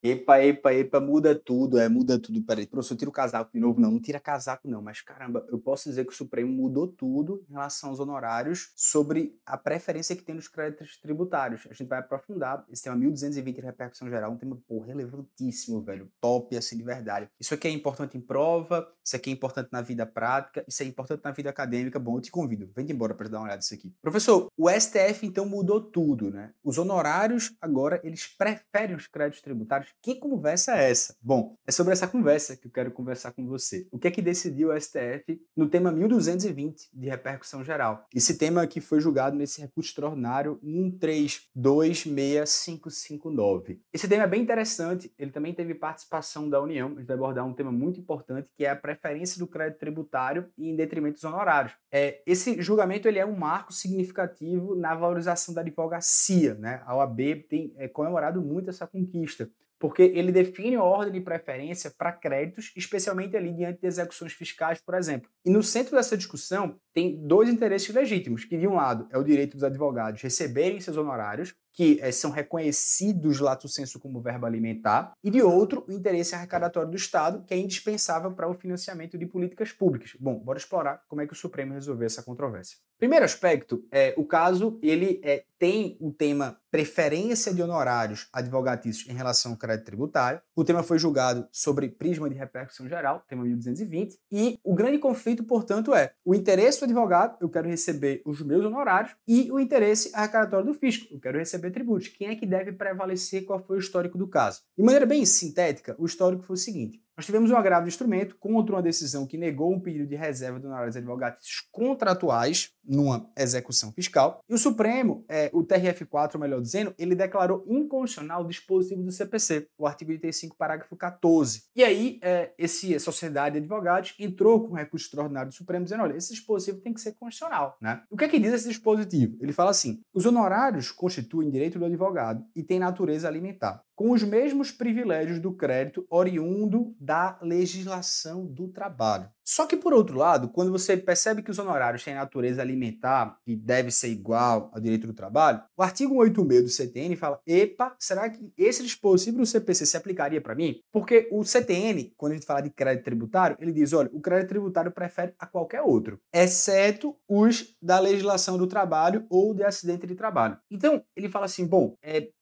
Epa, epa, epa, muda tudo, muda tudo. Peraí, professor, tira o casaco de novo? Não, não tira casaco não, mas caramba, eu posso dizer que o Supremo mudou tudo em relação aos honorários sobre a preferência que tem nos créditos tributários. A gente vai aprofundar esse tema 1220 de repercussão geral, um tema, pô, relevantíssimo, velho, top, assim, de verdade. Isso aqui é importante em prova, isso aqui é importante na vida prática, isso é importante na vida acadêmica, bom, eu te convido, vem embora para dar uma olhada nisso aqui. Professor, o STF então mudou tudo, né? Os honorários agora, eles preferem os créditos tributários. Que conversa é essa? Bom, é sobre essa conversa que eu quero conversar com você. O que é que decidiu o STF no tema 1220 de repercussão geral? Esse tema que foi julgado nesse recurso extraordinário 13265559. Esse tema é bem interessante, ele também teve participação da União, a gente vai abordar um tema muito importante, que é a preferência do crédito tributário em detrimento dos honorários. Esse julgamento ele é um marco significativo na valorização da advocacia, né? A OAB tem comemorado muito essa conquista, porque ele define a ordem de preferência para créditos, especialmente ali diante de execuções fiscais, por exemplo. E no centro dessa discussão tem dois interesses legítimos, que de um lado é o direito dos advogados receberem seus honorários, que são reconhecidos lato sensu como verbo alimentar, e de outro, o interesse arrecadatório do Estado, que é indispensável para o financiamento de políticas públicas. Bom, bora explorar como é que o Supremo resolveu essa controvérsia. Primeiro aspecto, o caso ele tem o tema preferência de honorários advogatícios em relação ao crédito tributário. O tema foi julgado sobre prisma de repercussão geral, tema 1220, e o grande conflito, portanto, é o interesse do advogado, eu quero receber os meus honorários, e o interesse arrecadatório do fisco, eu quero receber tributos. Quem é que deve prevalecer? Qual foi o histórico do caso? De maneira bem sintética, o histórico foi o seguinte: nós tivemos um agravo de instrumento contra uma decisão que negou um pedido de reserva de honorários advogatícios contratuais numa execução fiscal. E o Supremo, o TRF4, melhor dizendo, ele declarou inconstitucional o dispositivo do CPC, o artigo 85, parágrafo 14. E aí, essa sociedade de advogados entrou com um recurso extraordinário do Supremo dizendo, olha, esse dispositivo tem que ser constitucional, né? O que é que diz esse dispositivo? Ele fala assim: os honorários constituem direito do advogado e têm natureza alimentar, com os mesmos privilégios do crédito oriundo da legislação do trabalho. Só que, por outro lado, quando você percebe que os honorários têm natureza alimentar e deve ser igual ao direito do trabalho, o artigo 186 do CTN fala, epa, será que esse dispositivo do CPC se aplicaria para mim? Porque o CTN, quando a gente fala de crédito tributário, ele diz, olha, o crédito tributário prefere a qualquer outro, exceto os da legislação do trabalho ou de acidente de trabalho. Então, ele fala assim, bom,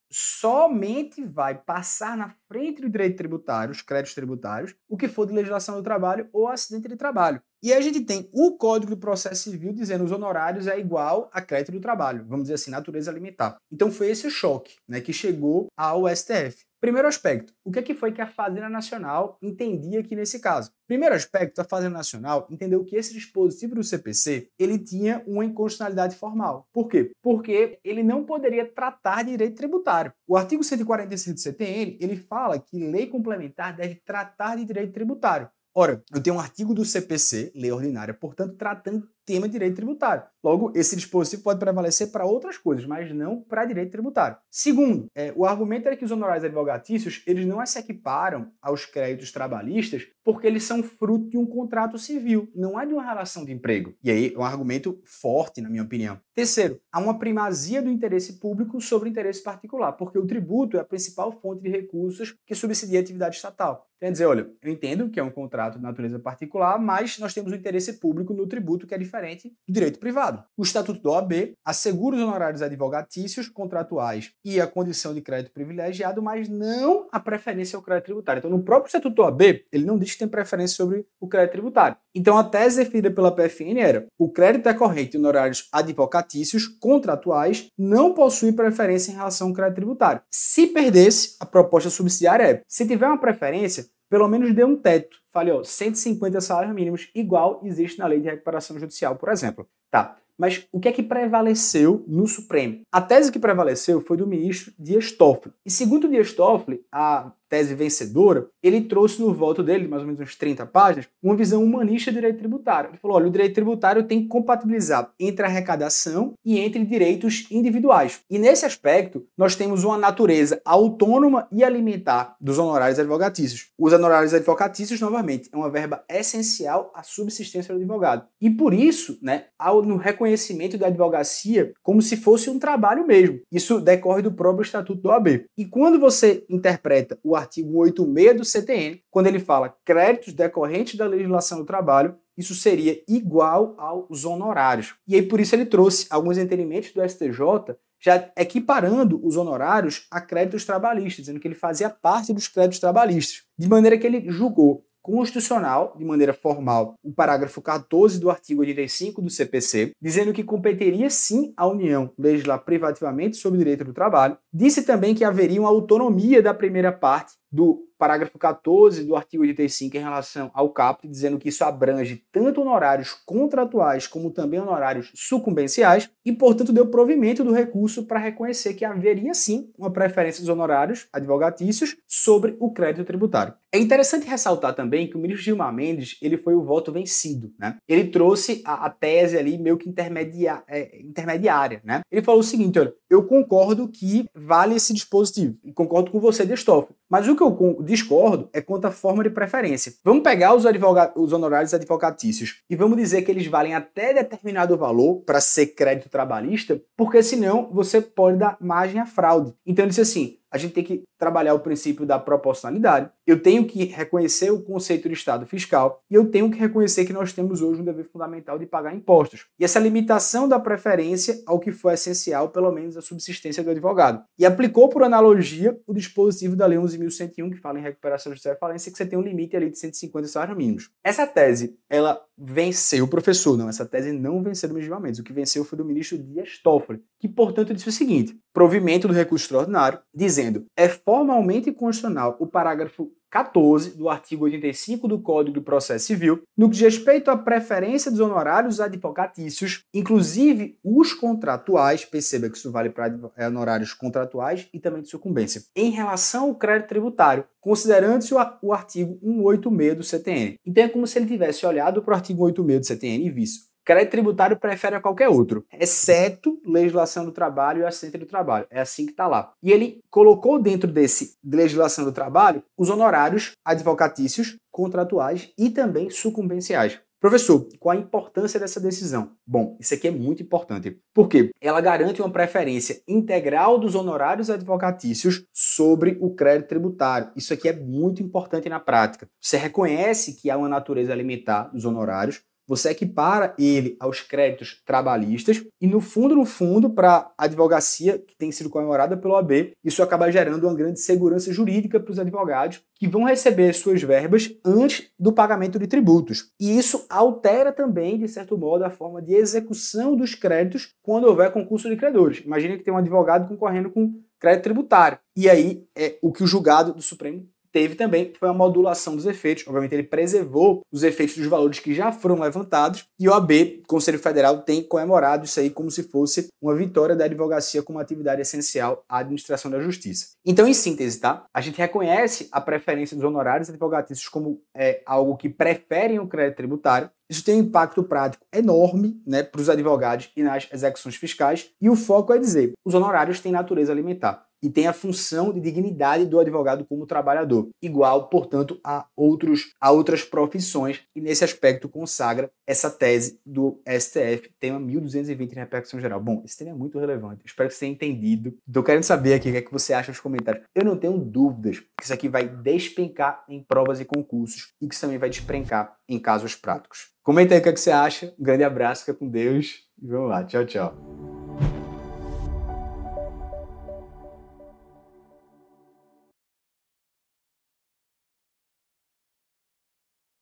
somente vai passar na frente do direito tributário, os créditos tributários, o que for de legislação do trabalho ou acidente de trabalho. E aí a gente tem o Código de Processo Civil dizendo que os honorários é igual a crédito do trabalho, vamos dizer assim, natureza alimentar. Então foi esse o choque, né, que chegou ao STF. Primeiro aspecto, o que foi que a Fazenda Nacional entendia aqui nesse caso? Primeiro aspecto, a Fazenda Nacional entendeu que esse dispositivo do CPC, ele tinha uma inconstitucionalidade formal. Por quê? Porque ele não poderia tratar de direito tributário. O artigo 146 do CTN, ele fala que lei complementar deve tratar de direito tributário. Ora, eu tenho um artigo do CPC, lei ordinária, portanto, tratando tema de direito tributário. Logo, esse dispositivo pode prevalecer para outras coisas, mas não para direito tributário. Segundo, o argumento é que os honorários advogatícios, eles não se equiparam aos créditos trabalhistas porque eles são fruto de um contrato civil, não é de uma relação de emprego. E aí é um argumento forte, na minha opinião. Terceiro, há uma primazia do interesse público sobre o interesse particular, porque o tributo é a principal fonte de recursos que subsidia a atividade estatal. Quer dizer, olha, eu entendo que é um contrato de natureza particular, mas nós temos um interesse público no tributo que é diferente do direito privado. O Estatuto da OAB assegura os honorários advogatícios, contratuais e a condição de crédito privilegiado, mas não a preferência ao crédito tributário. Então, no próprio Estatuto da OAB, ele não diz que tem preferência sobre o crédito tributário. Então, a tese definida pela PFN era: o crédito decorrente de honorários advocatícios, contratuais, não possui preferência em relação ao crédito tributário. Se perdesse, a proposta subsidiária é: se tiver uma preferência, pelo menos dê um teto. Fale, 150 salários mínimos, igual existe na lei de recuperação judicial, por exemplo. Tá. Mas o que é que prevaleceu no Supremo? A tese que prevaleceu foi do ministro Dias Toffoli. E segundo Dias Toffoli, a tese vencedora, ele trouxe no voto dele, mais ou menos uns 30 páginas, uma visão humanista do direito tributário. Ele falou, olha, o direito tributário tem que compatibilizar entre a arrecadação e entre direitos individuais. E nesse aspecto, nós temos uma natureza autônoma e alimentar dos honorários advogatícios. Os honorários advocatícios, novamente, é uma verba essencial à subsistência do advogado. E por isso, né, no reconhecimento da advocacia como se fosse um trabalho mesmo. Isso decorre do próprio Estatuto da OAB. E quando você interpreta o artigo 186 do CTN, quando ele fala créditos decorrentes da legislação do trabalho, isso seria igual aos honorários. E aí por isso ele trouxe alguns entendimentos do STJ, já equiparando os honorários a créditos trabalhistas, dizendo que ele fazia parte dos créditos trabalhistas, de maneira que ele julgou constitucional, de maneira formal, o parágrafo 14 do artigo 85 do CPC, dizendo que competeria sim à União legislar privativamente sobre o direito do trabalho. Disse também que haveria uma autonomia da primeira parte do parágrafo 14 do artigo 85 em relação ao caput, dizendo que isso abrange tanto honorários contratuais como também honorários sucumbenciais e, portanto, deu provimento do recurso para reconhecer que haveria sim uma preferência dos honorários advogatícios sobre o crédito tributário. É interessante ressaltar também que o ministro Gilmar Mendes ele foi o voto vencido, né? Ele trouxe a tese ali meio que intermediária, né? Ele falou o seguinte, olha, eu concordo que vale esse dispositivo e concordo com você, Destófilo, mas o que eu discordo é quanto à forma de preferência. Vamos pegar os honorários advocatícios e vamos dizer que eles valem até determinado valor para ser crédito trabalhista, porque senão você pode dar margem à fraude. Então ele disse assim, a gente tem que trabalhar o princípio da proporcionalidade, eu tenho que reconhecer o conceito de Estado fiscal e eu tenho que reconhecer que nós temos hoje um dever fundamental de pagar impostos. E essa limitação da preferência ao que foi essencial, pelo menos a subsistência do advogado. E aplicou por analogia o dispositivo da Lei 11.101, que fala em recuperação judicial e falência, que você tem um limite ali de 150 salários mínimos. Essa tese, ela venceu o professor, não, essa tese não venceu do ministro Gilmar Mendes, o que venceu foi do ministro Dias Toffoli, que, portanto, disse o seguinte, provimento do recurso extraordinário, dizendo, é formalmente constitucional o parágrafo 14 do artigo 85 do Código de Processo Civil, no que diz respeito à preferência dos honorários advocatícios, inclusive os contratuais, perceba que isso vale para honorários contratuais e também de sucumbência, em relação ao crédito tributário, considerando-se o artigo 186 do CTN. Então é como se ele tivesse olhado para o artigo 186 do CTN e visto crédito tributário prefere a qualquer outro, exceto legislação do trabalho e acidente do trabalho. É assim que está lá. E ele colocou dentro desse legislação do trabalho os honorários advocatícios, contratuais e também sucumbenciais. Professor, qual a importância dessa decisão? Bom, isso aqui é muito importante. Por quê? Ela garante uma preferência integral dos honorários advocatícios sobre o crédito tributário. Isso aqui é muito importante na prática. Você reconhece que há uma natureza alimentar dos honorários, você equipara ele aos créditos trabalhistas e, no fundo, para a advocacia que tem sido comemorada pelo OAB, isso acaba gerando uma grande segurança jurídica para os advogados que vão receber suas verbas antes do pagamento de tributos. E isso altera também, de certo modo, a forma de execução dos créditos quando houver concurso de credores. Imagina que tem um advogado concorrendo com crédito tributário. E aí, o que o julgado do Supremo teve também foi a modulação dos efeitos. Obviamente, ele preservou os efeitos dos valores que já foram levantados e o OAB, Conselho Federal, tem comemorado isso aí como se fosse uma vitória da advocacia como atividade essencial à administração da justiça. Então, em síntese, tá? A gente reconhece a preferência dos honorários advocatícios como algo que preferem o crédito tributário. Isso tem um impacto prático enorme, né, para os advogados e nas execuções fiscais. E o foco é dizer, os honorários têm natureza alimentar e tem a função de dignidade do advogado como trabalhador, igual, portanto, a outras profissões, e nesse aspecto consagra essa tese do STF, tema 1220 em repercussão geral. Bom, esse tema é muito relevante, espero que você tenha entendido. Estou querendo saber aqui o que é que você acha nos comentários. Eu não tenho dúvidas que isso aqui vai despencar em provas e concursos e que isso também vai despencar em casos práticos. Comenta aí o que é que você acha, um grande abraço, fica com Deus e vamos lá, tchau, tchau.